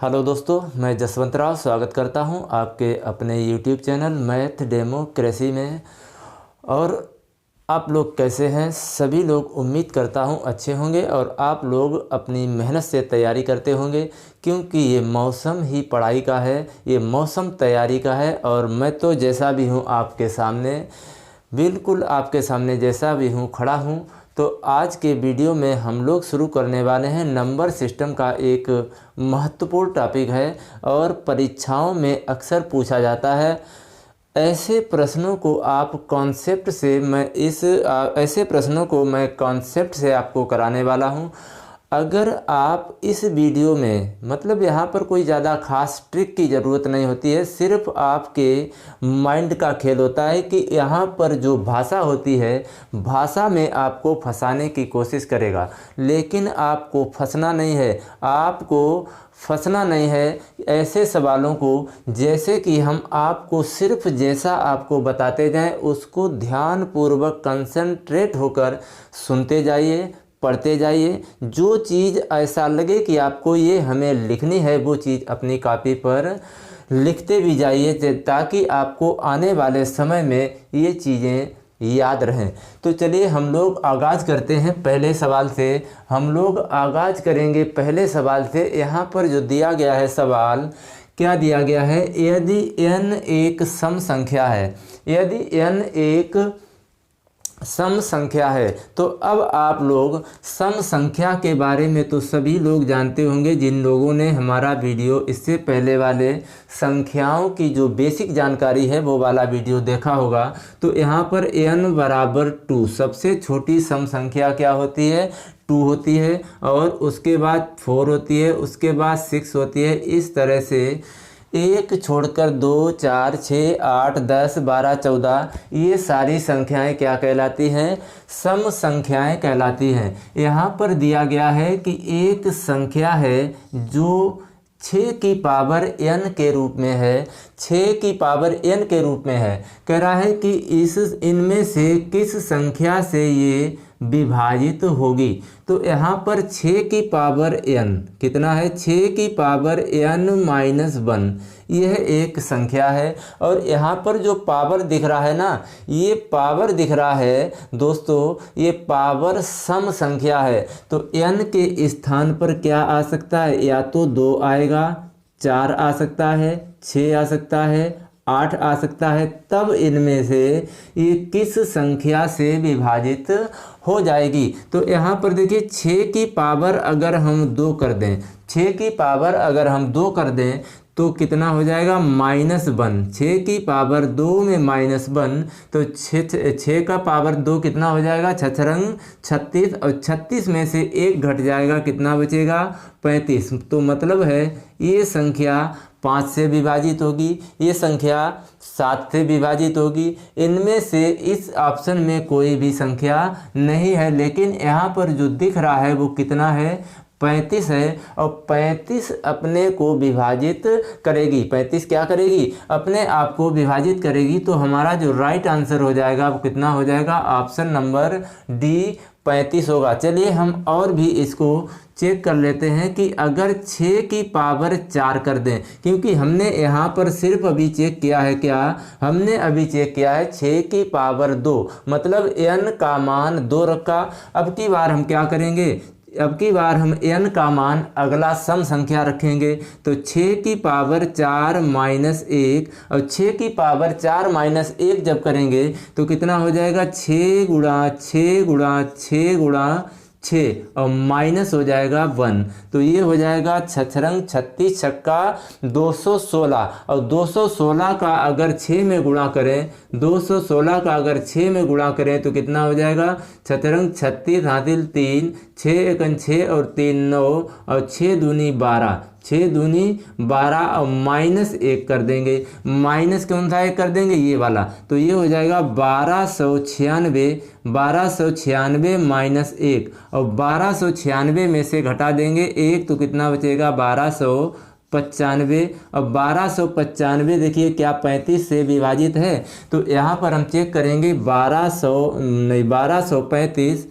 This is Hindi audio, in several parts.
हेलो दोस्तों, मैं जसवंत राव स्वागत करता हूं आपके अपने YouTube चैनल मैथ डेमोक्रेसी में। और आप लोग कैसे हैं? सभी लोग उम्मीद करता हूं अच्छे होंगे और आप लोग अपनी मेहनत से तैयारी करते होंगे, क्योंकि ये मौसम ही पढ़ाई का है, ये मौसम तैयारी का है। और मैं तो जैसा भी हूं आपके सामने, बिल्कुल आपके सामने जैसा भी हूं खड़ा हूं। तो आज के वीडियो में हम लोग शुरू करने वाले हैं नंबर सिस्टम का एक महत्वपूर्ण टॉपिक है और परीक्षाओं में अक्सर पूछा जाता है। ऐसे प्रश्नों को मैं कॉन्सेप्ट से आपको कराने वाला हूं। अगर आप इस वीडियो में, मतलब यहाँ पर कोई ज़्यादा खास ट्रिक की ज़रूरत नहीं होती है, सिर्फ आपके माइंड का खेल होता है कि यहाँ पर जो भाषा होती है, भाषा में आपको फंसाने की कोशिश करेगा। लेकिन आपको फंसना नहीं है, आपको फंसना नहीं है ऐसे सवालों को, जैसे कि हम आपको सिर्फ जैसा आपको बताते जाएं उसको ध्यानपूर्वक कंसंट्रेट होकर सुनते जाइए, पढ़ते जाइए। जो चीज़ ऐसा लगे कि आपको ये हमें लिखनी है, वो चीज़ अपनी कॉपी पर लिखते भी जाइए, ताकि आपको आने वाले समय में ये चीज़ें याद रहें। तो चलिए हम लोग आगाज़ करते हैं पहले सवाल से। हम लोग आगाज़ करेंगे पहले सवाल से। यहाँ पर जो दिया गया है सवाल, क्या दिया गया है? यदि n एक सम संख्या है, यदि n एक सम संख्या है, तो अब आप लोग सम संख्या के बारे में तो सभी लोग जानते होंगे, जिन लोगों ने हमारा वीडियो इससे पहले वाले संख्याओं की जो बेसिक जानकारी है वो वाला वीडियो देखा होगा। तो यहाँ पर n बराबर 2, सबसे छोटी सम संख्या क्या होती है? 2 होती है। और उसके बाद 4 होती है, उसके बाद 6 होती है। इस तरह से एक छोड़कर 2, 4, 6, 8, 10, 12, 14 ये सारी संख्याएं क्या कहलाती हैं? सम संख्याएं कहलाती हैं। यहाँ पर दिया गया है कि एक संख्या है जो 6 की पावर n के रूप में है, 6 की पावर n के रूप में है। कह रहा है कि इनमें से किस संख्या से ये विभाजित होगी। तो यहाँ पर 6 की पावर n कितना है? 6 की पावर n-1 यह एक संख्या है। और यहाँ पर जो पावर दिख रहा है ना, ये पावर दिख रहा है दोस्तों, ये पावर सम संख्या है। तो n के स्थान पर क्या आ सकता है? या तो 2 आएगा, 4 आ सकता है, 6 आ सकता है, 8 आ सकता है। तब इनमें से ये किस संख्या से विभाजित हो जाएगी? तो यहाँ पर देखिए, 6 की पावर अगर हम 2 कर दें, 6 की पावर अगर हम 2 कर दें तो कितना हो जाएगा? -1। 6 की पावर 2 में -1, तो 6 का पावर 2 कितना हो जाएगा? 6 36। और 36 में से 1 घट जाएगा, कितना बचेगा? 35। तो मतलब है ये संख्या 5 से विभाजित होगी, ये संख्या 7 से विभाजित होगी। इनमें से इस ऑप्शन में कोई भी संख्या नहीं है। लेकिन यहाँ पर जो दिख रहा है वो कितना है? 35 है। और 35 अपने को विभाजित करेगी। 35 क्या करेगी? अपने आप को विभाजित करेगी। तो हमारा जो राइट आंसर हो जाएगा वो कितना हो जाएगा? ऑप्शन नंबर डी 35 होगा। चलिए हम और भी इसको चेक कर लेते हैं कि अगर 6 की पावर 4 कर दें, क्योंकि हमने यहाँ पर सिर्फ अभी चेक किया है, क्या हमने अभी चेक किया है? 6 की पावर 2, मतलब n का मान 2 रखा। अब की बार हम क्या करेंगे? अब की बार हम n का मान अगला सम संख्या रखेंगे। तो 6 की पावर 4 -1, और 6 की पावर 4 -1 जब करेंगे तो कितना हो जाएगा? 6 गुणा 6 गुणा 6 गुणा 6, और माइनस हो जाएगा 1। तो ये हो जाएगा 6 36 छक्का 216। और 216 का अगर 6 में गुणा करें, 216 का अगर 6 में गुणा करें तो कितना हो जाएगा? 6 36 हासिल 3, 6 एकन 6 और 3 9, और 6 दूनी 12, 6 दूनी 12 और -1 कर देंगे। माइनस कौन सा एक कर देंगे? ये वाला। तो ये हो जाएगा 1296, 1296 -1, और 1296 में से घटा देंगे 1 तो कितना बचेगा? 1295। और 1295 देखिए क्या 35 से विभाजित है? तो यहाँ पर हम चेक करेंगे 1235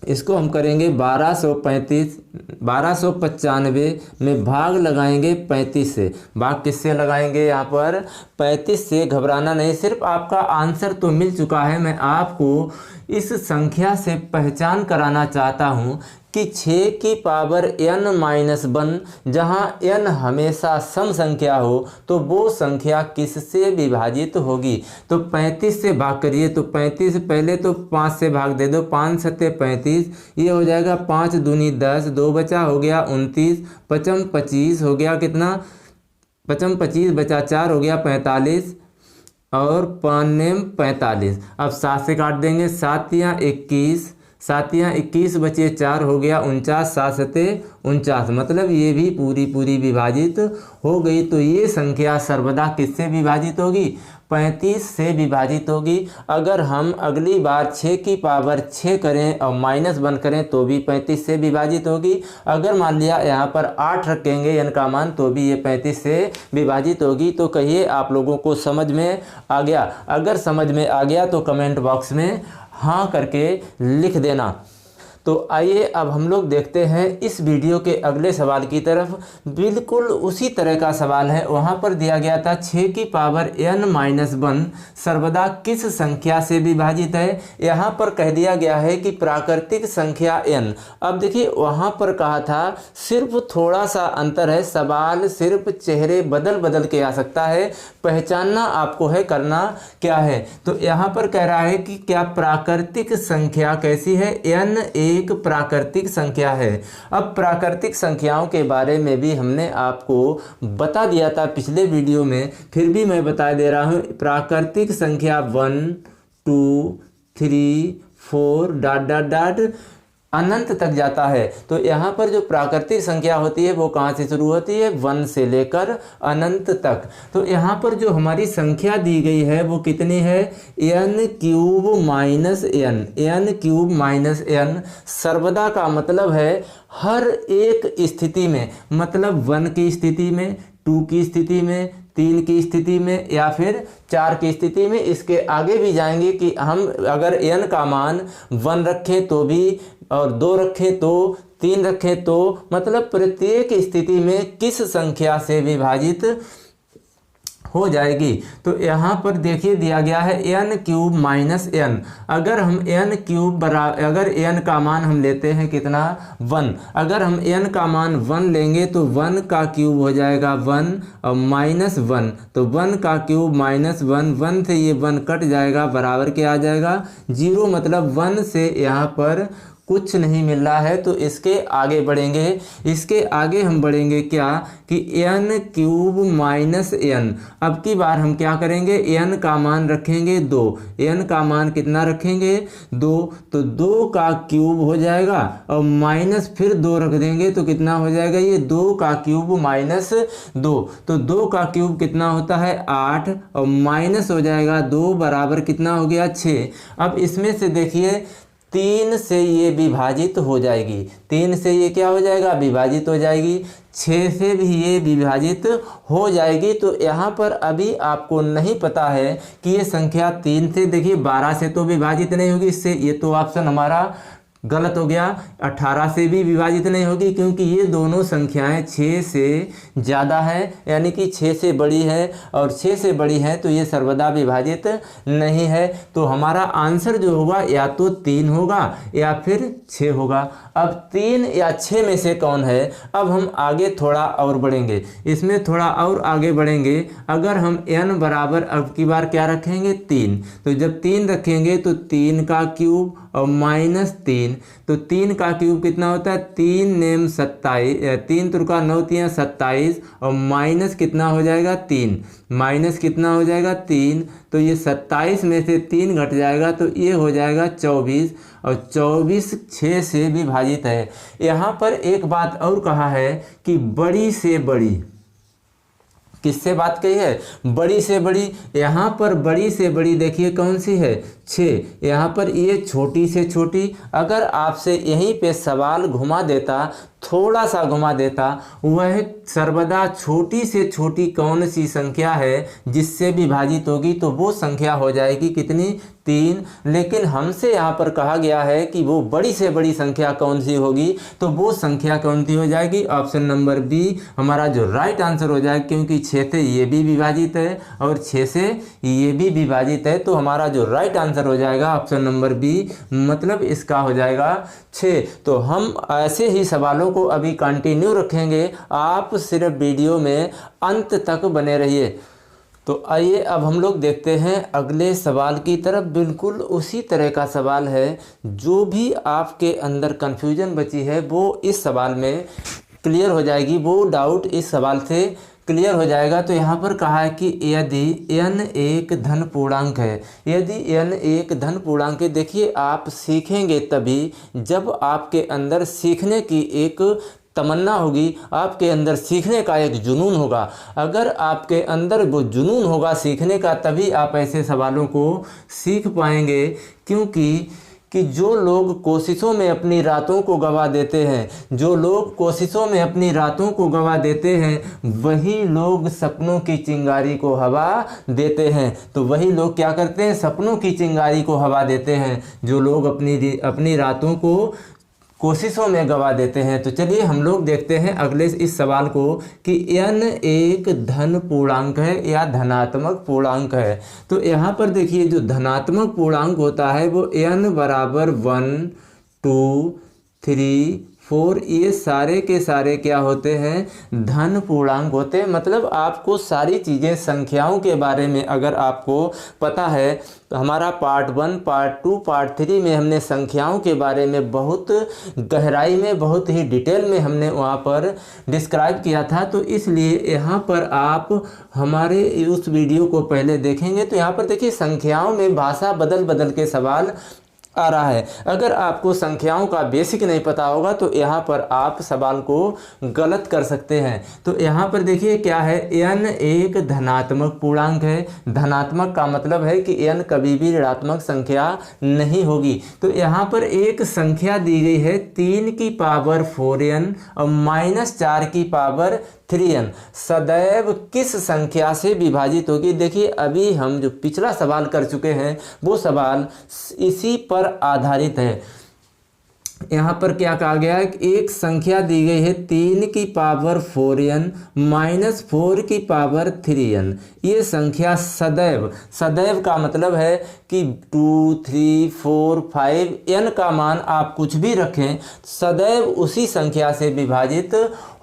इसको हम करेंगे 1295 में भाग लगाएंगे 35 से। भाग किससे लगाएंगे? यहाँ पर 35 से। घबराना नहीं, सिर्फ आपका आंसर तो मिल चुका है। मैं आपको इस संख्या से पहचान कराना चाहता हूँ कि 6 की पावर n-1, जहाँ n हमेशा सम संख्या हो तो वो संख्या किससे विभाजित होगी? तो 35 से भाग करिए। तो 35 पहले तो 5 से भाग दे दो, 5 सत्ते 35, ये हो जाएगा 5 दूनी 10, 2 बचा हो गया 29, 5 25 हो गया कितना? 5 25 बचा 4 हो गया 45 और 5 45। अब 7 से काट देंगे, 7 या 21, 7 या 21 बचे 4 हो गया 49, 7 सत्ते 49, मतलब ये भी पूरी विभाजित हो गई। तो ये संख्या सर्वदा किससे विभाजित होगी? 35 से विभाजित होगी। अगर हम अगली बार 6 की पावर 6 करें और -1 करें तो भी 35 से विभाजित होगी। अगर मान लिया यहाँ पर 8 रखेंगे n का मान तो भी ये 35 से विभाजित होगी। तो कहिए आप लोगों को समझ में आ गया? अगर समझ में आ गया तो कमेंट बॉक्स में हाँ करके लिख देना। तो आइए अब हम लोग देखते हैं इस वीडियो के अगले सवाल की तरफ। बिल्कुल उसी तरह का सवाल है। वहाँ पर दिया गया था 6 की पावर n-1 सर्वदा किस संख्या से विभाजित है। यहाँ पर कह दिया गया है कि प्राकृतिक संख्या n। अब देखिए वहाँ पर कहा था, सिर्फ थोड़ा सा अंतर है, सवाल सिर्फ चेहरे बदल के आ सकता है। पहचानना आपको है, करना क्या है। तो यहाँ पर कह रहा है कि क्या प्राकृतिक संख्या कैसी है? n एक प्राकृतिक संख्या है। अब प्राकृतिक संख्याओं के बारे में भी हमने आपको बता दिया था पिछले वीडियो में, फिर भी मैं बता दे रहा हूँ। प्राकृतिक संख्या 1 2 3 4 ... अनंत तक जाता है। तो यहाँ पर जो प्राकृतिक संख्या होती है वो कहाँ से शुरू होती है? 1 से लेकर अनंत तक। तो यहाँ पर जो हमारी संख्या दी गई है वो कितनी है? n⁻n। सर्वदा का मतलब है हर एक स्थिति में, मतलब 1 की स्थिति में, 2 की स्थिति में, 3 की स्थिति में या फिर 4 की स्थिति में। इसके आगे भी जाएंगे कि हम अगर n का मान 1 रखें तो भी, और 2 रखें तो, 3 रखें तो, मतलब प्रत्येक स्थिति में किस संख्या से विभाजित हो जाएगी। तो यहाँ पर देखिए दिया गया है n⁻n। अगर हम अगर n का मान हम लेते हैं कितना? 1। अगर हम n का मान 1 लेंगे तो 1 का क्यूब हो जाएगा 1 और -1, तो 1 का क्यूब -1, 1 से ये 1 कट जाएगा, बराबर क्या आ जाएगा? 0। मतलब 1 से यहाँ पर कुछ नहीं मिल रहा है। तो इसके आगे बढ़ेंगे, इसके आगे हम बढ़ेंगे क्या कि n⁻n। अब की बार हम क्या करेंगे? n का मान रखेंगे 2। n का मान कितना रखेंगे? 2। तो 2 का क्यूब हो जाएगा और माइनस फिर 2 रख देंगे तो कितना हो जाएगा? ये 2 का क्यूब -2। तो 2 का क्यूब कितना होता है? 8 और माइनस हो जाएगा 2, बराबर कितना हो गया? 6। अब इसमें से देखिए 3 से ये विभाजित हो जाएगी, 3 से ये क्या हो जाएगा? विभाजित हो जाएगी। 6 से भी ये विभाजित हो जाएगी। तो यहाँ पर अभी आपको नहीं पता है कि ये संख्या 3 से, देखिए 12 से तो विभाजित नहीं होगी, इससे ये तो ऑप्शन हमारा गलत हो गया। 18 से भी विभाजित नहीं होगी क्योंकि ये दोनों संख्याएं 6 से ज़्यादा है, यानी कि 6 से बड़ी है, और 6 से बड़ी है तो ये सर्वदा विभाजित नहीं है। तो हमारा आंसर जो होगा या तो 3 होगा या फिर 6 होगा। अब 3 या 6 में से कौन है? अब हम आगे थोड़ा और बढ़ेंगे, इसमें थोड़ा और आगे बढ़ेंगे। अगर हम n बराबर अब की बार क्या रखेंगे? 3। तो जब 3 रखेंगे तो 3 का क्यूब और -3, तो 3 का क्यूब कितना होता है? 3 नेम 27, 3 तुरका 9 तियाँ 27 और माइनस कितना हो जाएगा? 3। माइनस कितना हो जाएगा? 3। तो ये 27 में से 3 घट जाएगा तो ये हो जाएगा 24, और 24 6 से विभाजित है। यहाँ पर एक बात और कहा है कि बड़ी से बड़ी, किससे बात कही है? बड़ी से बड़ी। यहाँ पर बड़ी से बड़ी देखिए कौन सी है? 6। यहाँ पर ये छोटी से छोटी, अगर आपसे यहीं पे सवाल घुमा देता, थोड़ा सा घुमा देता, वह सर्वदा छोटी से छोटी कौन सी संख्या है जिससे विभाजित होगी, तो वो संख्या हो जाएगी कितनी, 3। लेकिन हमसे यहाँ पर कहा गया है कि वो बड़ी से बड़ी संख्या कौन सी होगी, तो वो संख्या कौन सी हो जाएगी, ऑप्शन नंबर बी हमारा जो राइट आंसर हो जाएगा, क्योंकि 6 से ये भी विभाजित है और 6 से ये भी विभाजित है, तो हमारा जो राइट आंसर हो जाएगा ऑप्शन नंबर बी, मतलब इसका हो जाएगा 6। तो हम ऐसे ही सवालों को अभी कंटिन्यू रखेंगे, आप सिर्फ वीडियो में अंत तक बने रहिए। तो आइए अब हम लोग देखते हैं अगले सवाल की तरफ। बिल्कुल उसी तरह का सवाल है, जो भी आपके अंदर कन्फ्यूजन बची है वो इस सवाल में क्लियर हो जाएगी, वो डाउट इस सवाल से क्लियर हो जाएगा। तो यहाँ पर कहा है कि यदि n एक धन पूर्णांक है, यदि n एक धन पूर्णांक है, देखिए आप सीखेंगे तभी जब आपके अंदर सीखने की एक तमन्ना होगी, आपके अंदर सीखने का एक जुनून होगा। अगर आपके अंदर वो जुनून होगा सीखने का, तभी आप ऐसे सवालों को सीख पाएंगे। क्योंकि जो लोग कोशिशों में अपनी रातों को गंवा देते हैं, जो लोग कोशिशों में अपनी रातों को गंवा देते हैं, वही लोग सपनों की चिंगारी को हवा देते हैं। तो वही लोग क्या करते हैं, सपनों की चिंगारी को हवा देते हैं, जो लोग अपनी रातों को कोशिशों में गंवा देते हैं। तो चलिए हम लोग देखते हैं अगले इस सवाल को कि n एक धन पूर्णांक है या धनात्मक पूर्णांक है। तो यहाँ पर देखिए जो धनात्मक पूर्णांक होता है वो n बराबर 1, 2, 3, 4, ये सारे के सारे क्या होते हैं, धन पूर्णांक होते हैं। मतलब आपको सारी चीज़ें संख्याओं के बारे में अगर आपको पता है, तो हमारा पार्ट 1, पार्ट 2, पार्ट 3 में हमने संख्याओं के बारे में बहुत गहराई में, बहुत ही डिटेल में हमने वहाँ पर डिस्क्राइब किया था। तो इसलिए यहाँ पर आप हमारे उस वीडियो को पहले देखेंगे। तो यहाँ पर देखिए संख्याओं में भाषा बदल बदल के सवाल आ रहा है। अगर आपको संख्याओं का बेसिक नहीं पता होगा तो यहाँ पर आप सवाल को गलत कर सकते हैं। तो यहाँ पर देखिए क्या है, n एक धनात्मक पूर्णांक है। धनात्मक का मतलब है कि n कभी भी ऋणात्मक संख्या नहीं होगी। तो यहाँ पर एक संख्या दी गई है 3 की पावर 4n और -4 की पावर 3n, सदैव किस संख्या से विभाजित होगी। देखिए अभी हम जो पिछला सवाल कर चुके हैं वो सवाल इसी पर आधारित है। यहाँ पर क्या कहा गया है कि एक संख्या दी गई है 3 की पावर 4n -4 की पावर 3n। ये संख्या सदैव, सदैव का मतलब है कि 2, 3, 4, 5 n का मान आप कुछ भी रखें, सदैव उसी संख्या से विभाजित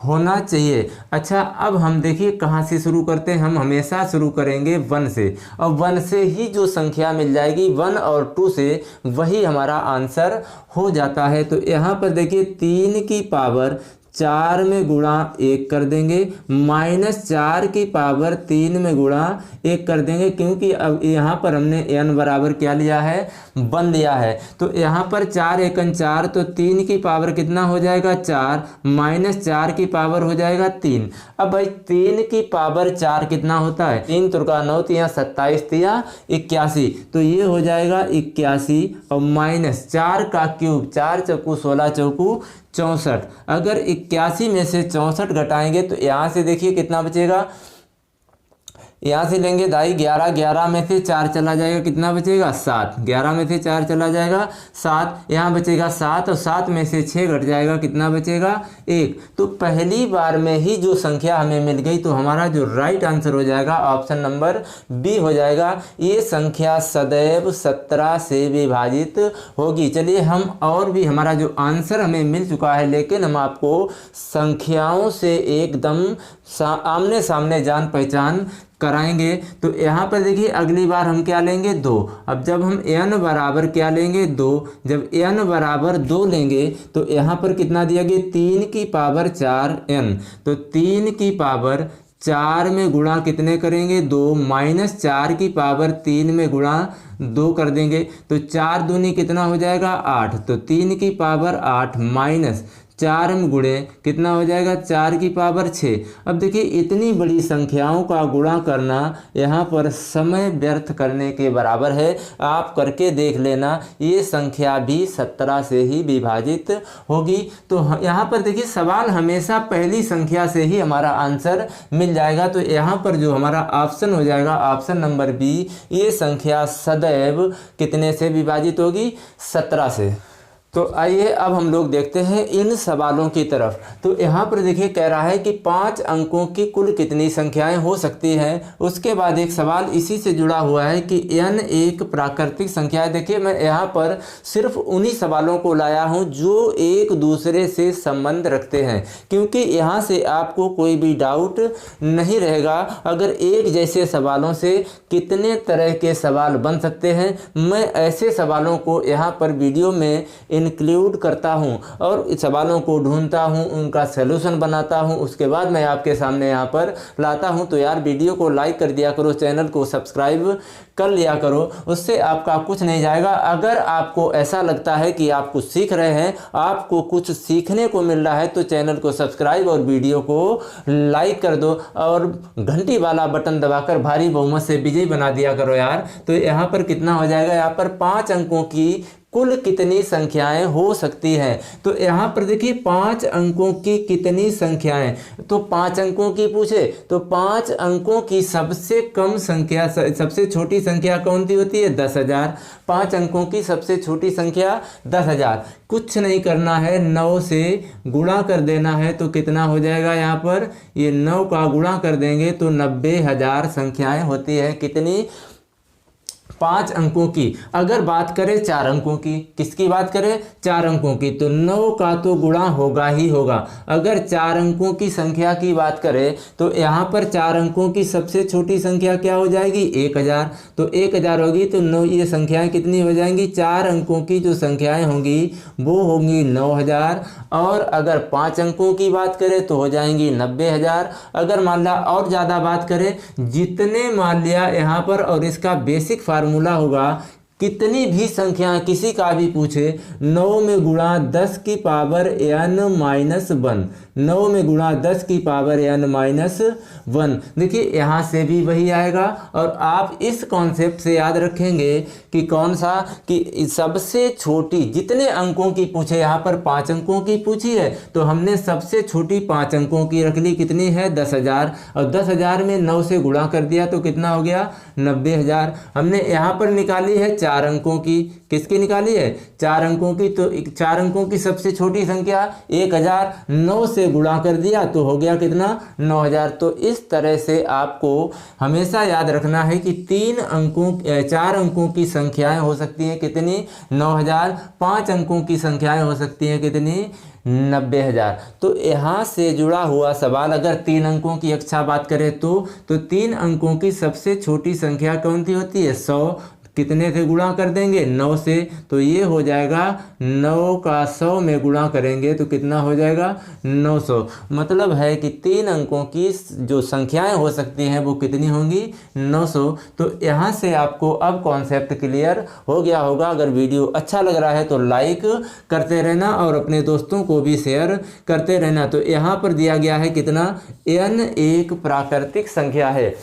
होना चाहिए। अच्छा अब हम देखिए कहाँ से शुरू करते हैं, हम हमेशा शुरू करेंगे 1 से, और 1 से ही जो संख्या मिल जाएगी 1 और 2 से, वही हमारा आंसर हो जाता है। तो यहाँ पर देखिए 3 की पावर 4 में गुणा 1 कर देंगे, -4 की पावर 3 में गुणा 1 कर देंगे, क्योंकि अब यहाँ पर हमने n बराबर क्या लिया है, 1 लिया है। तो यहाँ पर 4 एकन 4, तो 3 की पावर कितना हो जाएगा, 4, -4 की पावर हो जाएगा 3। अब भाई 3 की पावर 4 कितना होता है, 3 तुर्का 9 तिया 27 तिया 81, तो ये हो जाएगा 81 और -4 का क्यूब, 4 चौकू 16 चौकू 64। अगर 81 में से 64 घटाएंगे तो यहाँ से देखिए कितना बचेगा, यहाँ से लेंगे दाई 11, 11 में से 4 चला जाएगा, कितना बचेगा 7, 11 में से 4 चला जाएगा 7, यहाँ बचेगा 7 और 7 में से 6 घट जाएगा, कितना बचेगा 1। तो पहली बार में ही जो संख्या हमें मिल गई, तो हमारा जो राइट आंसर हो जाएगा ऑप्शन नंबर बी हो जाएगा। ये संख्या सदैव 17 से विभाजित होगी। चलिए हम और भी, हमारा जो आंसर हमें मिल चुका है, लेकिन हम आपको संख्याओं से एकदम आमने सामने जान पहचान कराएंगे। तो यहाँ पर देखिए अगली बार हम क्या लेंगे, 2। अब जब हम n बराबर क्या लेंगे, 2, जब n बराबर 2 लेंगे तो यहाँ पर कितना दिया गया, 3 की पावर 4n, तो 3 की पावर 4 में गुणा कितने करेंगे, 2, -4 की पावर 3 में गुणा 2 कर देंगे, तो 4 दूनी कितना हो जाएगा 8, तो 3 की पावर 8 4 में गुणे कितना हो जाएगा 4 की पावर 6। अब देखिए इतनी बड़ी संख्याओं का गुणा करना यहाँ पर समय व्यर्थ करने के बराबर है। आप करके देख लेना, ये संख्या भी 17 से ही विभाजित होगी। तो यहाँ पर देखिए सवाल हमेशा पहली संख्या से ही हमारा आंसर मिल जाएगा। तो यहाँ पर जो हमारा ऑप्शन हो जाएगा ऑप्शन नंबर बी, ये संख्या सदैव कितने से विभाजित होगी 17 से। तो आइए अब हम लोग देखते हैं इन सवालों की तरफ। तो यहाँ पर देखिए कह रहा है कि 5 अंकों की कुल कितनी संख्याएं हो सकती हैं। उसके बाद एक सवाल इसी से जुड़ा हुआ है कि n एक प्राकृतिक संख्या है। देखिए मैं यहाँ पर सिर्फ उन्हीं सवालों को लाया हूँ जो एक दूसरे से संबंध रखते हैं, क्योंकि यहाँ से आपको कोई भी डाउट नहीं रहेगा। अगर एक जैसे सवालों से कितने तरह के सवाल बन सकते हैं, मैं ऐसे सवालों को यहाँ पर वीडियो में इंक्लूड करता हूं और इस सवालों को ढूंढता हूं, उनका सलूशन बनाता हूं, उसके बाद मैं आपके सामने यहां पर लाता हूं। तो यार वीडियो को लाइक कर दिया करो, चैनल को सब्सक्राइब कर लिया करो, उससे आपका कुछ नहीं जाएगा। अगर आपको ऐसा लगता है कि आप कुछ सीख रहे हैं, आपको कुछ सीखने को मिल रहा है, तो चैनल को सब्सक्राइब और वीडियो को लाइक कर दो और घंटी वाला बटन दबाकर भारी बहुमत से विजयी बना दिया करो यार। तो यहाँ पर कितना हो जाएगा, यहाँ पर 5 अंकों की कुल कितनी संख्याएं हो सकती हैं। तो यहाँ पर देखिए 5 अंकों की कितनी संख्याएं, तो 5 अंकों की पूछे तो 5 अंकों की सबसे कम संख्या, सबसे छोटी संख्या कौन सी होती है 10,000। 5 अंकों की सबसे छोटी संख्या 10,000। कुछ नहीं करना है, 9 से गुणा कर देना है। तो कितना हो जाएगा, यहाँ पर ये 9 का गुणा कर देंगे तो 90,000 संख्याएं होती है। कितनी, 5 अंकों की। अगर बात करें 4 अंकों की, किसकी बात करें 4 अंकों की, तो 9 का तो गुणा होगा ही होगा। अगर 4 अंकों की संख्या की बात करें तो यहाँ पर 4 अंकों की सबसे छोटी संख्या क्या हो जाएगी 1000। तो 1000 होगी तो 9, ये संख्याएं कितनी हो जाएंगी, 4 अंकों की जो संख्याएं होंगी वो होंगी 9000। और अगर 5 अंकों की बात करें तो हो जाएंगी 90,000। अगर मान लिया और ज़्यादा बात करें, जितने मान लिया यहाँ पर, और इसका बेसिक फार्मूला होगा, कितनी भी संख्या किसी का भी पूछे, 9 में गुणा 10 की पावर n-1, 9 में गुणा 10 की पावर n-1। देखिए यहाँ से भी वही आएगा। और आप इस कॉन्सेप्ट से याद रखेंगे कि कौन सा, कि सबसे छोटी, जितने अंकों की पूछे, यहाँ पर 5 अंकों की पूछी है तो हमने सबसे छोटी 5 अंकों की रख ली, कितनी है 10,000। और 10,000 में 9 से गुणा कर दिया तो कितना हो गया 90,000। हमने यहाँ पर निकाली है 4 अंकों की, किसकी निकाली है 4 अंकों की। तो 4 अंकों की सबसे छोटी संख्या 1000, 9 से गुणा कर दिया तो हो गया कितना 9000। तो इस तरह से आपको हमेशा याद रखना है कि 4 अंकों की संख्याएं हो सकती हैं कितनी 9000, 5 अंकों की संख्याएं हो सकती हैं कितनी 90,000। तो यहाँ से जुड़ा हुआ सवाल, अगर 3 अंकों की अच्छा बात करें तो 3 अंकों की सबसे छोटी संख्या कौन सी होती है 100। कितने से गुणा कर देंगे 9 से, तो ये हो जाएगा 9 का 100 में गुणा करेंगे तो कितना हो जाएगा 900। मतलब है कि 3 अंकों की जो संख्याएं हो सकती हैं वो कितनी होंगी 900। तो यहाँ से आपको अब कॉन्सेप्ट क्लियर हो गया होगा। अगर वीडियो अच्छा लग रहा है तो लाइक करते रहना और अपने दोस्तों को भी शेयर करते रहना। तो यहाँ पर दिया गया है कितना, n एक प्राकृतिक संख्या है,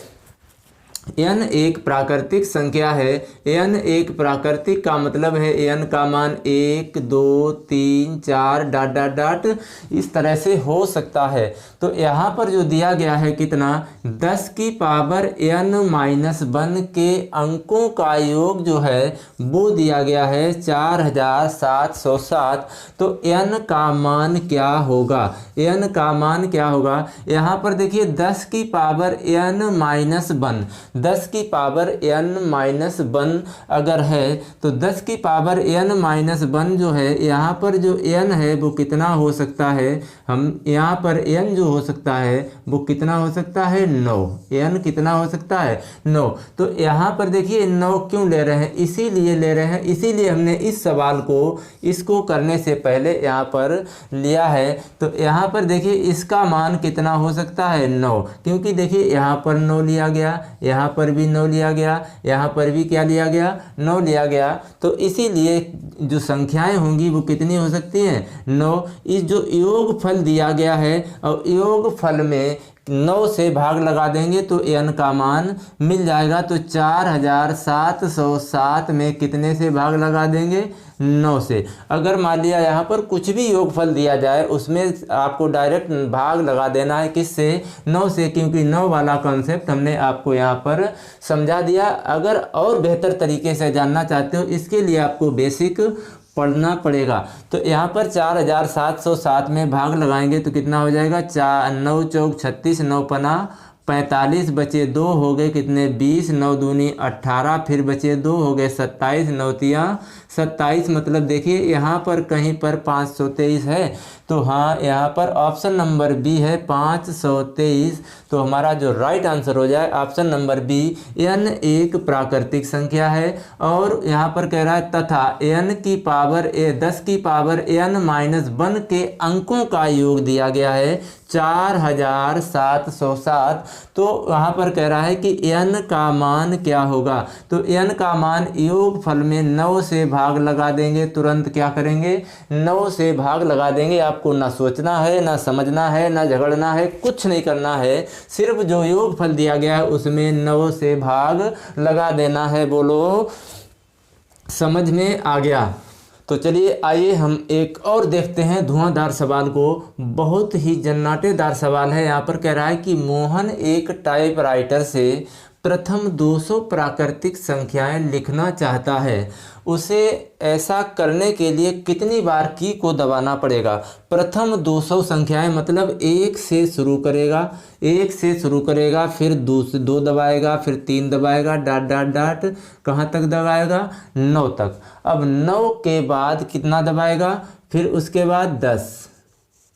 n एक प्राकृतिक संख्या है। n एक प्राकृतिक का मतलब है n का मान 1 2 3 4 डॉट डॉट डॉट इस तरह से हो सकता है। तो यहाँ पर जो दिया गया है कितना, 10 की पावर n-1 के अंकों का योग जो है वो दिया गया है 4707। तो n का मान क्या होगा, n का मान क्या होगा, यहाँ पर देखिए 10 की पावर n-1, 10 की पावर n-1 अगर है तो 10 की पावर n-1 जो है, यहाँ पर जो n है वो कितना हो सकता है, हम यहाँ पर n जो हो सकता है वो कितना हो सकता है 9। n कितना हो सकता है 9। तो यहाँ पर देखिए 9 क्यों ले रहे हैं, इसीलिए ले रहे हैं, इसीलिए हमने इस सवाल को इसको करने से पहले यहाँ पर लिया है। तो यहाँ पर देखिए इसका मान कितना हो सकता है 9, क्योंकि देखिए यहाँ पर 9 लिया गया, यहाँ यहाँ पर भी 9 लिया गया, यहाँ पर भी क्या लिया गया, 9 लिया गया। तो इसीलिए जो संख्याएं होंगी वो कितनी हो सकती हैं, 9। इस जो योग फल दिया गया है और योग फल में 9 से भाग लगा देंगे तो n का मान मिल जाएगा। तो 4707 में कितने से भाग लगा देंगे, 9 से। अगर मान लिया यहाँ पर कुछ भी योगफल दिया जाए उसमें आपको डायरेक्ट भाग लगा देना है, किससे, 9 से, क्योंकि 9 वाला कॉन्सेप्ट हमने आपको यहाँ पर समझा दिया। अगर और बेहतर तरीके से जानना चाहते हो इसके लिए आपको बेसिक पढ़ना पड़ेगा। तो यहाँ पर 4707 में भाग लगाएंगे तो कितना हो जाएगा, 9 चौक 36, 9 पना 45, बचे 2 हो गए कितने, 20, 9 दूनी 18, फिर बचे 2 हो गए 27, 9 तिया 27। मतलब देखिए यहाँ पर कहीं पर 523 है, तो हाँ यहाँ पर ऑप्शन नंबर बी है 523। तो हमारा जो राइट आंसर हो जाए ऑप्शन नंबर बी। n एक प्राकृतिक संख्या है और यहाँ पर कह रहा है तथा n की पावर 10 की पावर n-1 के अंकों का योग दिया गया है 4707। तो वहाँ पर कह रहा है कि n का मान क्या होगा, तो n का मान योग फल में 9 से भाग लगा देंगे। तुरंत क्या करेंगे, 9 से भाग लगा देंगे। आपको ना सोचना है, ना समझना है, ना झगड़ना है, कुछ नहीं करना है, सिर्फ जो योग फल दिया गया है उसमें 9 से भाग लगा देना है। बोलो समझ में आ गया। तो चलिए आइए हम एक और देखते हैं धुआंधार सवाल को। बहुत ही जन्नाटेदार सवाल है। यहाँ पर कह रहा है कि मोहन एक टाइपराइटर से प्रथम 200 प्राकृतिक संख्याएं लिखना चाहता है। उसे ऐसा करने के लिए कितनी बार की को दबाना पड़ेगा। प्रथम 200 संख्याएं मतलब 1 से शुरू करेगा, 1 से शुरू करेगा, फिर 2 दबाएगा, फिर 3 दबाएगा, डाट डाट डाट कहाँ तक दबाएगा, 9 तक। अब 9 के बाद कितना दबाएगा, फिर उसके बाद 10।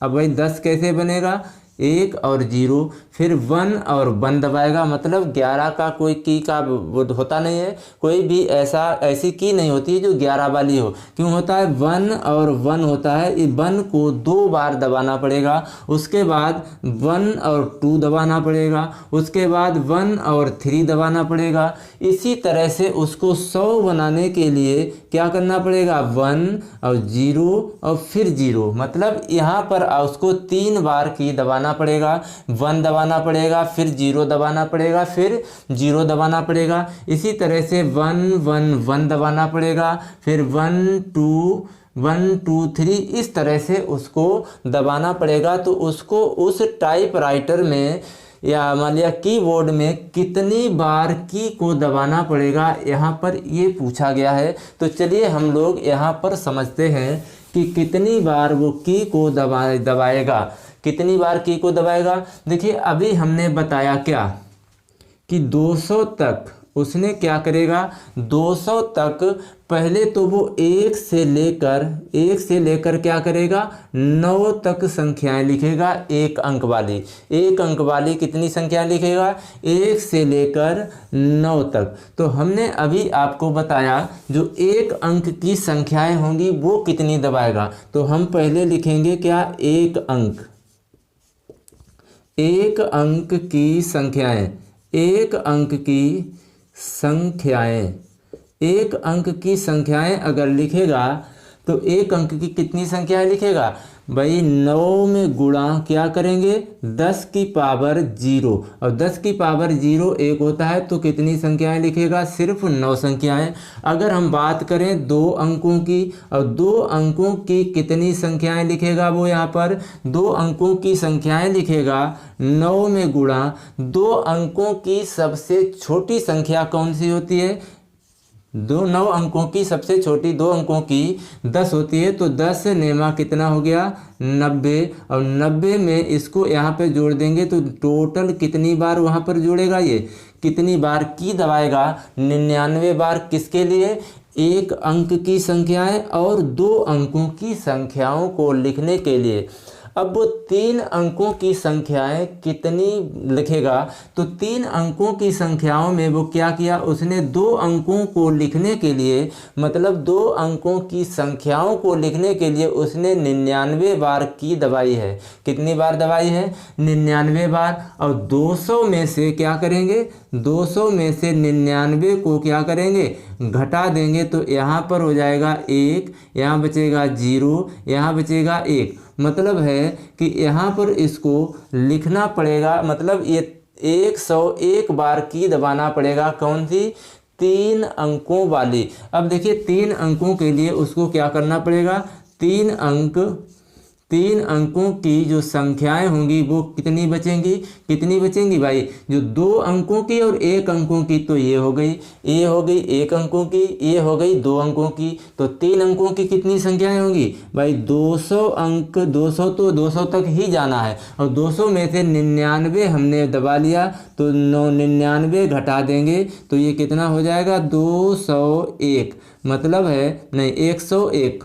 अब भाई 10 कैसे बनेगा, 1 और 0, फिर 1 और 1 दबाएगा। मतलब 11 का कोई की का वो होता नहीं है, कोई भी ऐसी की नहीं होती है जो 11 वाली हो। क्यों होता है, 1 और 1 होता है। इस 1 को 2 बार दबाना पड़ेगा, उसके बाद 1 और 2 दबाना पड़ेगा, उसके बाद 1 और 3 दबाना पड़ेगा। इसी तरह से उसको 100 बनाने के लिए क्या करना पड़ेगा, 1 और 0 और फिर 0। मतलब यहाँ पर उसको 3 बार की दबाना पड़ेगा, 1 दबाना पड़ेगा, फिर 0 दबाना पड़ेगा, फिर 0 दबाना पड़ेगा। इसी तरह से 1 1 1 दबाना पड़ेगा, फिर 1 2 1 2 3, इस तरह से उसको दबाना पड़ेगा। तो उसको उस टाइपराइटर में या मान लिया कीबोर्ड में कितनी बार की को दबाना पड़ेगा, यहाँ पर ये पूछा गया है। तो चलिए हम लोग यहाँ पर समझते हैं कि कितनी बार वो की को दबाएगा, कितनी बार की को दबाएगा। देखिए अभी हमने बताया क्या कि 200 तक उसने क्या करेगा, 200 तक पहले तो वो 1 से लेकर क्या करेगा, 9 तक संख्याएं लिखेगा। 1 अंक वाली कितनी संख्याएं लिखेगा, 1 से लेकर 9 तक। तो हमने अभी आपको बताया जो 1 अंक की संख्याएं होंगी वो कितनी दबाएगा। तो हम पहले लिखेंगे क्या, 1 अंक की संख्याएं, 1 अंक की संख्याएं अगर लिखेगा तो 1 अंक की कितनी संख्याएं लिखेगा भाई, 9 में गुणा क्या करेंगे, 10 की पावर 0, और 10 की पावर 0 1 होता है तो कितनी संख्याएं लिखेगा, सिर्फ 9 संख्याएं। अगर हम बात करें 2 अंकों की, और 2 अंकों की कितनी संख्याएं लिखेगा, वो यहाँ पर 2 अंकों की संख्याएं लिखेगा 9 में गुणा 2 अंकों की सबसे छोटी संख्या कौन सी होती है, 9 अंकों की सबसे छोटी 2 अंकों की 10 होती है। तो 10 नेमा कितना हो गया, 90, और 90 में इसको यहाँ पे जोड़ देंगे तो टोटल कितनी बार वहाँ पर जोड़ेगा, ये कितनी बार की दबाएगा, 99 बार। किसके लिए, 1 अंक की संख्याएं और 2 अंकों की संख्याओं को लिखने के लिए। अब वो 3 अंकों की संख्याएं कितनी लिखेगा, तो 3 अंकों की संख्याओं में वो क्या किया, उसने 2 अंकों को लिखने के लिए, मतलब 2 अंकों की संख्याओं को लिखने के लिए उसने 99 बार की दबाई है। कितनी बार दबाई है, 99 बार। और 200 में से क्या करेंगे, 200 में से 99 को क्या करेंगे, घटा देंगे, तो यहाँ पर हो जाएगा 1, यहाँ बचेगा 0, यहाँ बचेगा 1। मतलब है कि यहाँ पर इसको लिखना पड़ेगा, मतलब ये 101 बार की दबाना पड़ेगा। कौन सी, 3 अंकों वाली। अब देखिए 3 अंकों के लिए उसको क्या करना पड़ेगा, 3 अंकों की जो संख्याएं होंगी वो कितनी बचेंगी भाई, जो 2 अंकों की और 1 अंकों की, तो ये हो गई 1 अंकों की, ये हो गई 2 अंकों की, तो 3 अंकों की कितनी संख्याएं होंगी भाई, 200 अंक। 200 तो 200 तक ही जाना है, और 200 में से 99 हमने दबा लिया, तो 99 घटा देंगे, तो ये कितना हो जाएगा, 201। मतलब है नहीं, 101।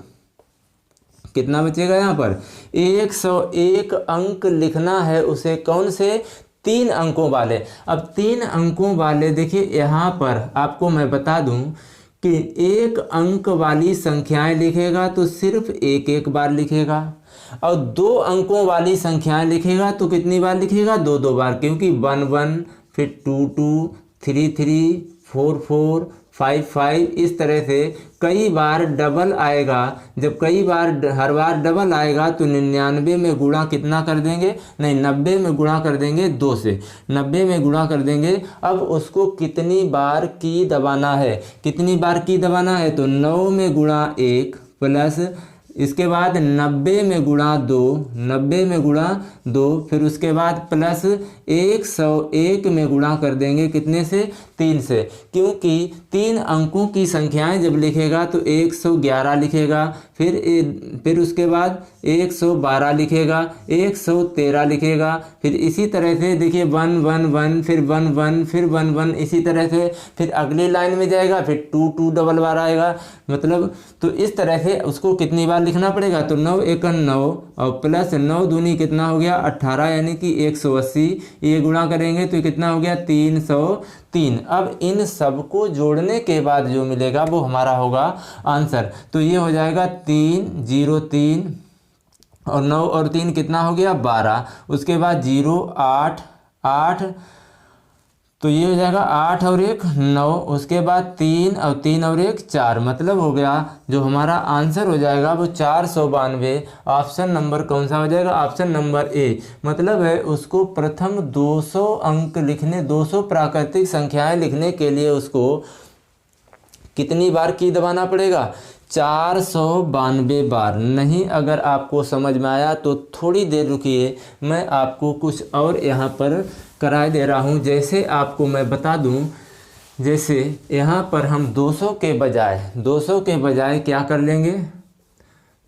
कितना बचेगा यहाँ पर, 101 अंक लिखना है उसे। कौन से, 3 अंकों वाले। अब 3 अंकों वाले देखिए यहाँ पर आपको मैं बता दूं कि 1 अंक वाली संख्याएं लिखेगा तो सिर्फ 1 बार लिखेगा, और 2 अंकों वाली संख्याएं लिखेगा तो कितनी बार लिखेगा, 2 बार, क्योंकि 1 1, फिर 2 2, 3 3, 4 4, 5 5, इस तरह से कई बार डबल आएगा। जब कई बार हर बार डबल आएगा तो 99 में गुणा कितना कर देंगे, नहीं 90 में गुणा कर देंगे 2 से, 90 में गुणा कर देंगे। अब उसको कितनी बार की दबाना है, कितनी बार की दबाना है, तो 9 में गुणा 1 प्लस इसके बाद 90 में गुणा 2, 90 में गुणा 2, फिर उसके बाद प्लस 101 में गुणा कर देंगे, कितने से, 3 से, क्योंकि 3 अंकों की संख्याएं जब लिखेगा तो 111 लिखेगा, फिर उसके बाद 112 लिखेगा, 113 लिखेगा, फिर इसी तरह से देखिए 1 1 1, फिर 1 1, फिर 1 1, इसी तरह से फिर अगली लाइन में जाएगा, फिर 2 2 डबल बार आएगा। मतलब तो इस तरह से उसको कितनी बार लिखना पड़ेगा, तो 9 1 9 और प्लस 9 दूनी कितना हो गया, 18, यानी कि 180। ये गुणा करेंगे तो कितना हो गया, 303। अब इन सबको जोड़ने के बाद जो मिलेगा वो हमारा होगा आंसर। तो ये हो जाएगा 303 और 9 और 3 कितना हो गया, 12। उसके बाद 0 8 8, तो ये हो जाएगा 8 और 1 9, उसके बाद 3 और 3 और 1 4। मतलब हो गया जो हमारा आंसर हो जाएगा वो 492। ऑप्शन नंबर कौन सा हो जाएगा, ऑप्शन नंबर ए। मतलब है उसको प्रथम 200 अंक लिखने, 200 प्राकृतिक संख्याएं लिखने के लिए उसको कितनी बार की दबाना पड़ेगा, 492 बार। नहीं अगर आपको समझ में आया तो थोड़ी देर रुकिए, मैं आपको कुछ और यहाँ पर कराए दे रहा हूँ। जैसे आपको मैं बता दूँ, जैसे यहाँ पर हम 200 के बजाय क्या कर लेंगे,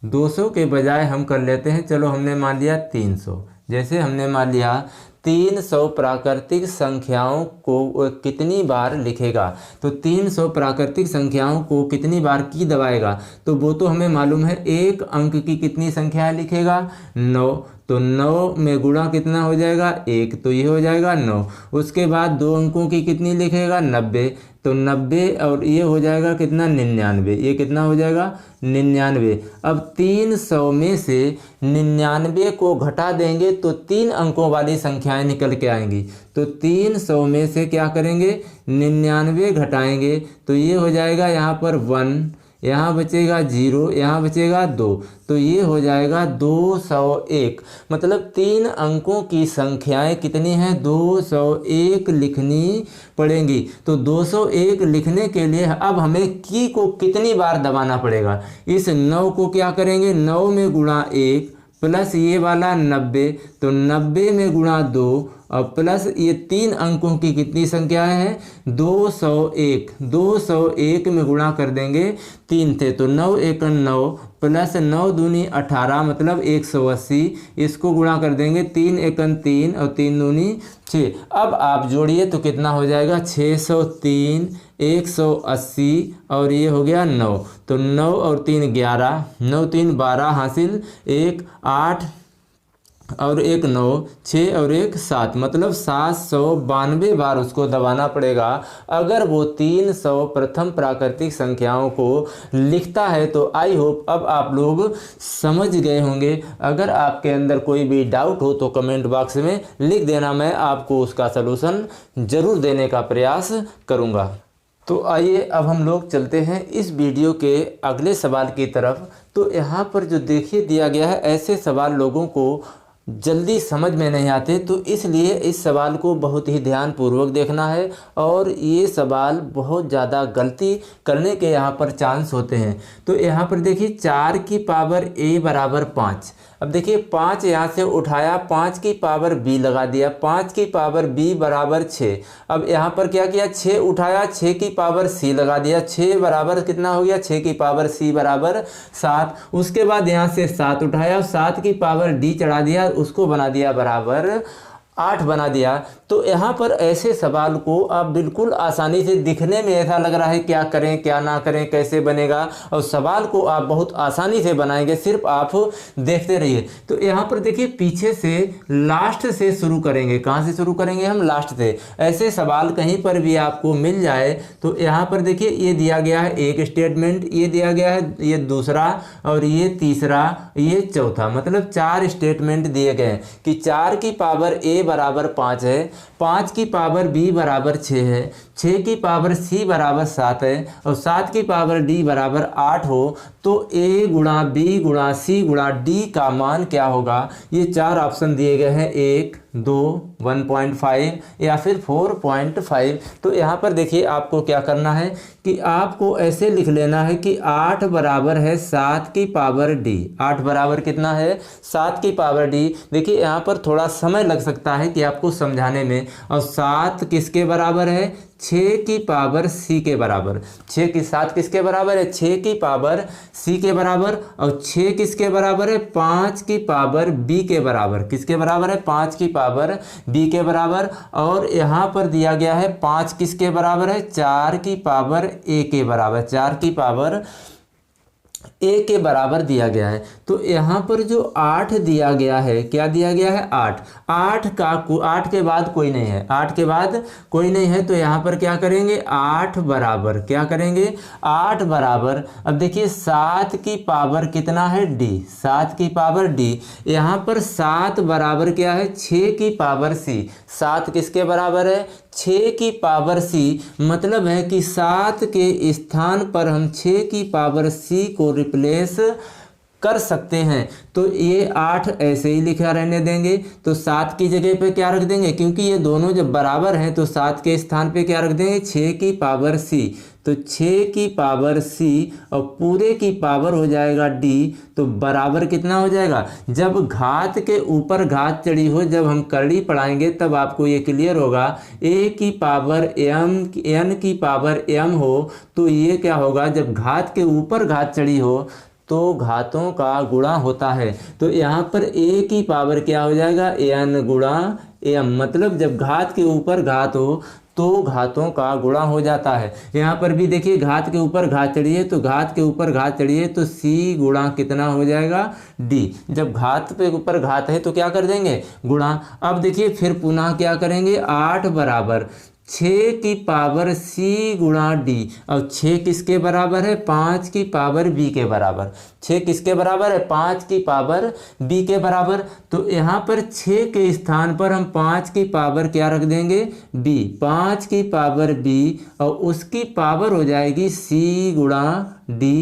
200 के बजाय हम कर लेते हैं, चलो हमने मान लिया 300। जैसे हमने मान लिया 300 प्राकृतिक संख्याओं को कितनी बार लिखेगा, तो 300 प्राकृतिक संख्याओं को कितनी बार की दबाएगा, तो वो तो हमें मालूम है। 1 अंक की कितनी संख्या लिखेगा, 9, तो 9 में गुणा कितना हो जाएगा, 1, तो ये हो जाएगा 9। उसके बाद 2 अंकों की कितनी लिखेगा, 90, तो 90 और ये हो जाएगा कितना, 99। ये कितना हो जाएगा, 99। अब 300 में से 99 को घटा देंगे तो 3 अंकों वाली संख्याएं निकल के आएंगी। तो 300 में से क्या करेंगे, 99 घटाएंगे, तो ये हो जाएगा यहाँ पर 1, यहाँ बचेगा 0, यहाँ बचेगा 2, तो ये हो जाएगा 201। मतलब 3 अंकों की संख्याएं कितनी हैं, 201 लिखनी पड़ेंगी। तो 201 लिखने के लिए अब हमें की को कितनी बार दबाना पड़ेगा, इस 9 को क्या करेंगे, 9 में गुणा 1 प्लस ये वाला 90, तो 90 में गुणा 2 और प्लस ये 3 अंकों की कितनी संख्याएं हैं, 201। 201 में गुणा कर देंगे 3 थे, तो 9 1 9 प्लस 9 दूनी 18, मतलब 180। इसको गुणा कर देंगे 3 1 3 और 3 दूनी 6। अब आप जोड़िए तो कितना हो जाएगा, 603, 180 और ये हो गया 9, तो 9 और 3 11, 9 3 12 हासिल 1 8 और एक 9, 6 और एक 7, मतलब 792 बार उसको दबाना पड़ेगा। अगर वो 300 प्रथम प्राकृतिक संख्याओं को लिखता है तो आई होप अब आप लोग समझ गए होंगे। अगर आपके अंदर कोई भी डाउट हो तो कमेंट बॉक्स में लिख देना, मैं आपको उसका सलूशन ज़रूर देने का प्रयास करूँगा। तो आइए अब हम लोग चलते हैं इस वीडियो के अगले सवाल की तरफ। तो यहाँ पर जो देखिए दिया गया है, ऐसे सवाल लोगों को जल्दी समझ में नहीं आते, तो इसलिए इस सवाल को बहुत ही ध्यानपूर्वक देखना है और ये सवाल बहुत ज़्यादा गलती करने के यहाँ पर चांस होते हैं। तो यहाँ पर देखिए 4 की पावर a बराबर 5। अब देखिए 5 यहाँ से उठाया, 5 की पावर b लगा दिया, 5 की पावर b बराबर 6। अब यहाँ पर क्या किया, 6 उठाया, 6 की पावर c लगा दिया, 6 बराबर कितना हो गया, 6 की पावर c बराबर 7। उसके बाद यहाँ से 7 उठाया, 7 की पावर d चढ़ा दिया, उसको बना दिया बराबर 8 बना दिया। तो यहाँ पर ऐसे सवाल को आप बिल्कुल आसानी से, दिखने में ऐसा लग रहा है क्या करें क्या ना करें कैसे बनेगा, और सवाल को आप बहुत आसानी से बनाएंगे, सिर्फ आप देखते रहिए। तो यहाँ पर देखिए पीछे से लास्ट से शुरू करेंगे। कहाँ से शुरू करेंगे हम, लास्ट से। ऐसे सवाल कहीं पर भी आपको मिल जाए तो यहाँ पर देखिए ये दिया गया है एक स्टेटमेंट, ये दिया गया है ये दूसरा, और ये तीसरा, ये चौथा, मतलब 4 स्टेटमेंट दिए गए हैं कि 4 की पावर a बराबर 5 है, 5 की पावर b बराबर 6 है, 6 की पावर c बराबर 7 है, और 7 की पावर d बराबर 8 हो तो a गुणा b गुणा c गुणा d का मान क्या होगा। ये 4 ऑप्शन दिए गए हैं, 1, 2, 1.5 या फिर 4.5। तो यहाँ पर देखिए आपको क्या करना है कि आपको ऐसे लिख लेना है कि 8 बराबर है 7 की पावर d। 8 बराबर कितना है, 7 की पावर d। देखिए यहाँ पर थोड़ा समय लग सकता है कि आपको समझाने में। और 7 किसके बराबर है, 6 की पावर c के बराबर। 6 की 7 किसके बराबर है, 6 की पावर c के बराबर। और 6 किसके बराबर है, 5 की पावर b के बराबर। किसके बराबर है, 5 की पावर b के बराबर। और यहाँ पर दिया गया है 5 किसके बराबर है, 4 की पावर a के बराबर। 4 की पावर a के बराबर दिया गया है। तो यहाँ पर जो 8 दिया गया है, क्या दिया गया है, 8। 8 के बाद कोई नहीं है, 8 के बाद कोई नहीं है। तो यहाँ पर क्या करेंगे, 8 बराबर, क्या करेंगे, 8 बराबर। अब देखिए 7 की पावर कितना है, d। 7 की पावर d। यहाँ पर 7 बराबर क्या है, 6 की पावर c। 7 किसके बराबर है, 6 की पावर c। मतलब है कि 7 के स्थान पर हम 6 की पावर c को रिप्लेस कर सकते हैं। तो ये 8 ऐसे ही लिखा रहने देंगे। तो 7 की जगह पे क्या रख देंगे, क्योंकि ये दोनों जब बराबर हैं तो 7 के स्थान पे क्या रख देंगे, 6 की पावर c। तो 6 की पावर c और पूरे की पावर हो जाएगा d। तो बराबर कितना हो जाएगा, जब घात के ऊपर घात चढ़ी हो, जब हम करड़ी पढ़ाएंगे तब आपको ये क्लियर होगा। a की पावर m, n की पावर m हो तो ये क्या होगा, जब घात के ऊपर घात चढ़ी हो तो घातों का गुणा होता है। तो यहाँ पर a की पावर क्या हो जाएगा, n गुणा m। मतलब जब घात के ऊपर घात हो तो घातों का गुणा हो जाता है। यहाँ पर भी देखिए घात के ऊपर घात चढ़िए, तो घात के ऊपर घात चढ़िए तो c गुणा कितना हो जाएगा, d। जब घात पे ऊपर घात है तो क्या कर देंगे, गुणा। अब देखिए फिर पुनः क्या करेंगे, 8 बराबर 6 की पावर c गुणा d। और 6 किसके बराबर है, 5 की पावर b के बराबर। 6 किसके बराबर है, 5 की पावर b के बराबर। तो यहाँ पर 6 के स्थान पर हम 5 की पावर क्या रख देंगे, b। 5 की पावर b और उसकी पावर हो जाएगी c गुणा d।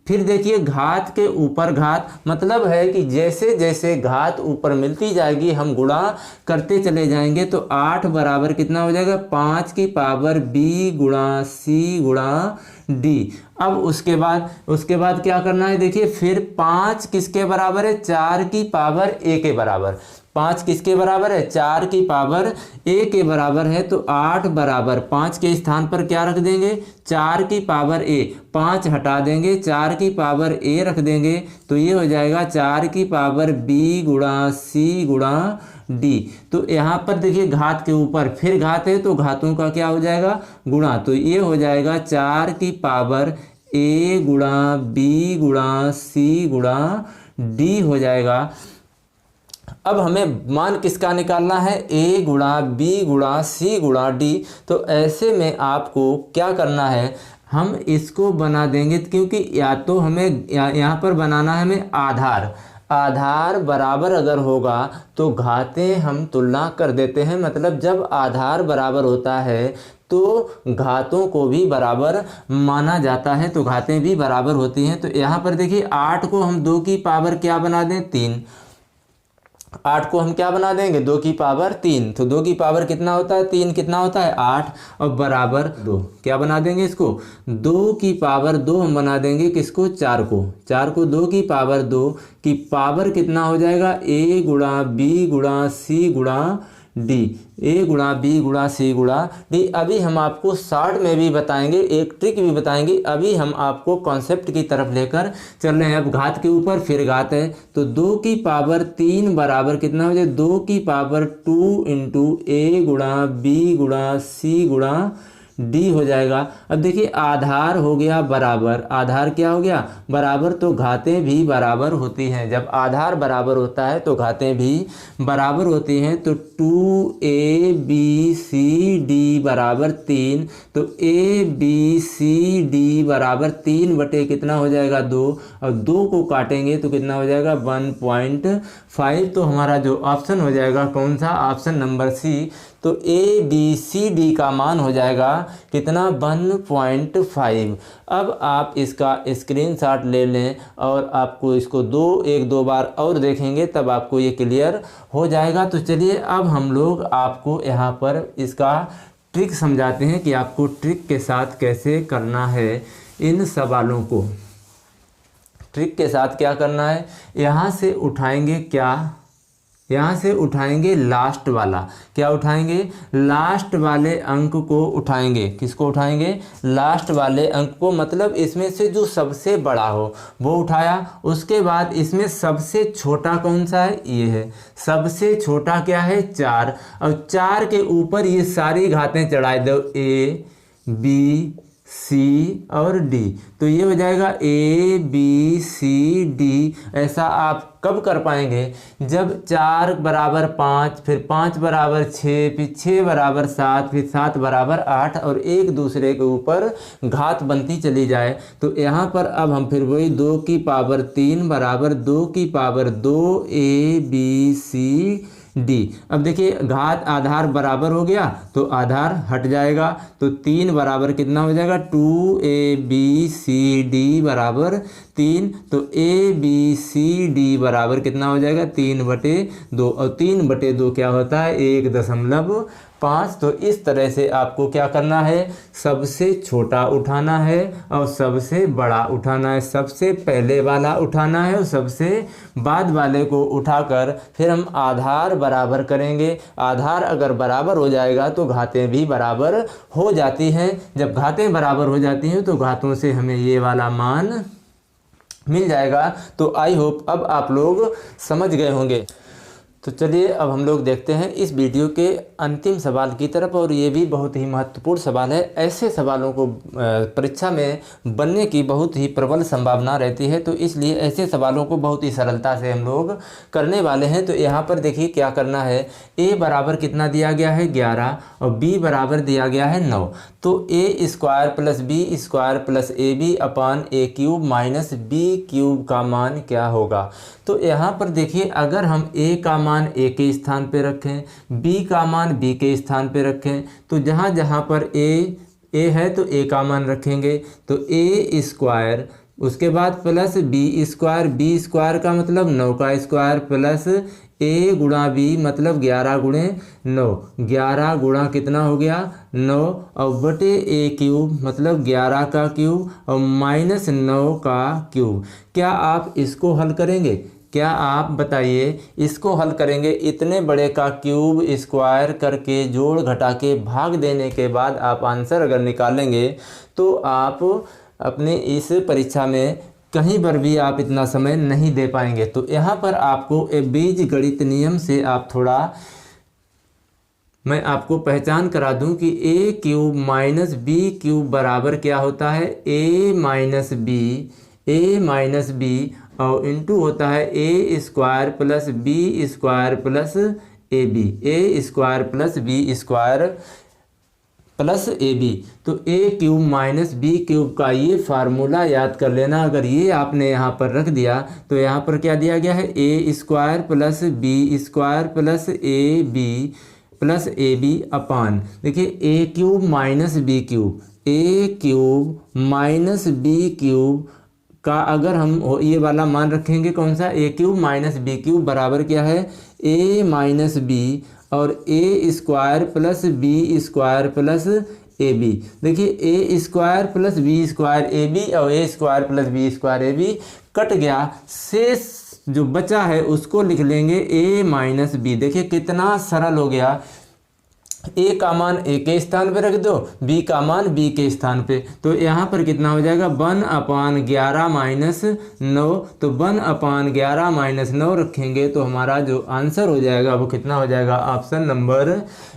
फिर देखिए घात के ऊपर घात, मतलब है कि जैसे जैसे घात ऊपर मिलती जाएगी हम गुणा करते चले जाएंगे। तो 8 बराबर कितना हो जाएगा, 5 की पावर b गुणा c गुणा d। अब उसके बाद क्या करना है, देखिए फिर 5 किसके बराबर है, 4 की पावर a के बराबर। 5 किसके बराबर है, 4 की पावर a के बराबर है। तो 8 बराबर 5 के स्थान पर क्या रख देंगे, 4 की पावर a। 5 हटा देंगे, 4 की पावर a रख देंगे। तो ये हो जाएगा 4 की पावर b गुणा c गुणा d। तो यहाँ पर देखिए घात के ऊपर फिर घात है तो घातों का क्या हो जाएगा, गुणा। तो ये हो जाएगा 4 की पावर a गुणा b गुणा c गुणा d हो जाएगा। अब हमें मान किसका निकालना है, ए गुणा बी गुणा सी गुणा डी। तो ऐसे में आपको क्या करना है, हम इसको बना देंगे, क्योंकि या तो हमें यहाँ पर बनाना है हमें आधार बराबर अगर होगा तो घातें हम तुलना कर देते हैं। मतलब जब आधार बराबर होता है तो घातों को भी बराबर माना जाता है, तो घातें भी बराबर होती हैं। तो यहाँ पर देखिए 8 को हम 2 की पावर क्या बना दें, 3। 8 को हम क्या बना देंगे, 2 की पावर 3। तो 2 की पावर कितना होता है, 3 कितना होता है 8, और बराबर 2 क्या बना देंगे इसको, 2 की पावर 2 हम बना देंगे किसको, 4 को। 4 को 2 की पावर 2 की पावर कितना हो जाएगा, ए गुणा बी गुणा सी गुणा डी, ए गुणा बी गुणा सी गुणा डी। अभी हम आपको शॉर्ट में भी बताएंगे, एक ट्रिक भी बताएंगे। अभी हम आपको कॉन्सेप्ट की तरफ लेकर चल रहे हैं। अब घात के ऊपर फिर घात है, तो 2 की पावर 3 बराबर कितना हो जाए, 2 की पावर 2 इंटू ए गुणा बी गुणा सी गुणा डी हो जाएगा। अब देखिए आधार हो गया बराबर, आधार क्या हो गया बराबर, तो घातें भी बराबर होती हैं। जब आधार बराबर होता है तो घातें भी बराबर होती हैं। तो 2abcd बराबर 3, तो abcd बराबर 3 बटे कितना हो जाएगा 2, और 2 को काटेंगे तो कितना हो जाएगा 1.5। तो हमारा जो ऑप्शन हो जाएगा कौन सा, ऑप्शन नंबर सी। तो ABCD का मान हो जाएगा कितना 1.5। अब आप इसका स्क्रीनशॉट ले लें और आपको इसको एक दो बार और देखेंगे तब आपको ये क्लियर हो जाएगा। तो चलिए अब हम लोग आपको यहाँ पर इसका ट्रिक समझाते हैं कि आपको ट्रिक के साथ कैसे करना है इन सवालों को। ट्रिक के साथ क्या करना है, यहाँ से उठाएंगे क्या, यहाँ से उठाएंगे लास्ट वाला, क्या उठाएंगे, लास्ट वाले अंक को उठाएंगे। किसको उठाएंगे, लास्ट वाले अंक को, मतलब इसमें से जो सबसे बड़ा हो वो उठाया। उसके बाद इसमें सबसे छोटा कौन सा है, ये है। सबसे छोटा क्या है 4, और 4 के ऊपर ये सारी घातें चढ़ाए दो, ए बी सी और डी। तो ये हो जाएगा ABCD। ऐसा आप कब कर पाएंगे, जब 4 बराबर 5, फिर 5 बराबर 6, फिर 6 बराबर 7, फिर 7 बराबर 8, और एक दूसरे के ऊपर घात बनती चली जाए। तो यहाँ पर अब हम फिर वही 2 की पावर 3 बराबर 2 की पावर 2 ABCD। अब देखिए घात आधार बराबर हो गया तो आधार हट जाएगा, तो 3 बराबर कितना हो जाएगा 2ABCD बराबर 3। तो ABCD बराबर कितना हो जाएगा 3/2, और 3/2 क्या होता है 1.5। तो इस तरह से आपको क्या करना है, सबसे छोटा उठाना है और सबसे बड़ा उठाना है। सबसे पहले वाला उठाना है और सबसे बाद वाले को उठाकर फिर हम आधार बराबर करेंगे। आधार अगर बराबर हो जाएगा तो घातें भी बराबर हो जाती हैं। जब घातें बराबर हो जाती हैं तो घातों से हमें ये वाला मान मिल जाएगा। तो आई होप अब आप लोग समझ गए होंगे। तो चलिए अब हम लोग देखते हैं इस वीडियो के अंतिम सवाल की तरफ, और ये भी बहुत ही महत्वपूर्ण सवाल है। ऐसे सवालों को परीक्षा में बनने की बहुत ही प्रबल संभावना रहती है, तो इसलिए ऐसे सवालों को बहुत ही सरलता से हम लोग करने वाले हैं। तो यहाँ पर देखिए क्या करना है, a बराबर कितना दिया गया है 11, और b बराबर दिया गया है 9। तो a² + b² + ab/a³ minus b³ का मान क्या होगा। तो यहाँ पर देखिए अगर हम a का मान a के स्थान पे रखें, b का मान b के स्थान पे रखें, तो जहाँ जहाँ पर a है तो a का मान रखेंगे। तो a², उसके बाद प्लस b² का मतलब 9 का स्क्वायर, प्लस a गुणा b मतलब 11 गुणे 9, 11 गुणा कितना हो गया 9, और बटे a³ मतलब 11 का क्यूब और माइनस 9 का क्यूब। क्या आप इसको हल करेंगे, क्या आप बताइए इसको हल करेंगे। इतने बड़े का क्यूब स्क्वायर करके जोड़ घटा के भाग देने के बाद आप आंसर अगर निकालेंगे तो आप अपने इस परीक्षा में कहीं पर भी आप इतना समय नहीं दे पाएंगे। तो यहाँ पर आपको बीज गणित नियम से आप थोड़ा, मैं आपको पहचान करा दूं कि a³ माइनस b³ बराबर क्या होता है a माइनस b और इंटू होता है A square plus B square plus A B, A square plus B square plus A B. तो A cube minus B cube का ये फार्मूला याद कर लेना। अगर ये आपने यहाँ पर रख दिया तो यहाँ पर क्या दिया गया है, A square plus B square plus A B अपान, देखिए A cube minus B cube, A cube minus B cube का अगर हम ये वाला मान रखेंगे कौन सा, A cube minus B cube बराबर क्या है, ए माइनस बी और A square plus B square plus A B. देखिए A square plus B square A B और A square plus B square A B cut गया, शेष जो बचा है उसको लिख लेंगे ए माइनस बी। देखिए कितना सरल हो गया, ए का मान ए के स्थान पे रख दो, बी का मान बी के स्थान पे, तो यहाँ पर कितना हो जाएगा 1/11 माइनस 9। तो 1/11 माइनस 9 रखेंगे तो हमारा जो आंसर हो जाएगा वो कितना हो जाएगा, ऑप्शन नंबर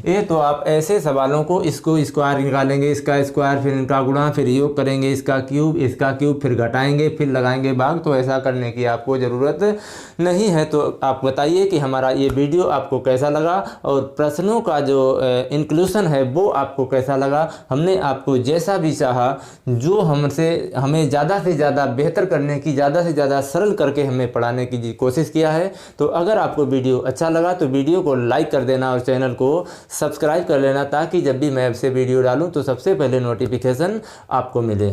ए। तो आप ऐसे सवालों को इसको स्क्वायर निकालेंगे, इसका स्क्वायर फिर इनका गुणा फिर योग करेंगे, इसका क्यूब फिर घटाएंगे फिर लगाएंगे भाग। तो ऐसा करने की आपको ज़रूरत नहीं है। तो आप बताइए कि हमारा ये वीडियो आपको कैसा लगा और प्रश्नों का जो इंक्लूशन है वो आपको कैसा लगा। हमने आपको जैसा भी चाहा, जो हमें ज़्यादा से ज़्यादा बेहतर करने की, ज़्यादा से ज़्यादा सरल करके हमें पढ़ाने की कोशिश किया है। तो अगर आपको वीडियो अच्छा लगा तो वीडियो को लाइक कर देना और चैनल को सब्सक्राइब कर लेना, ताकि जब भी मैं आपसे वीडियो डालूँ तो सबसे पहले नोटिफिकेशन आपको मिले।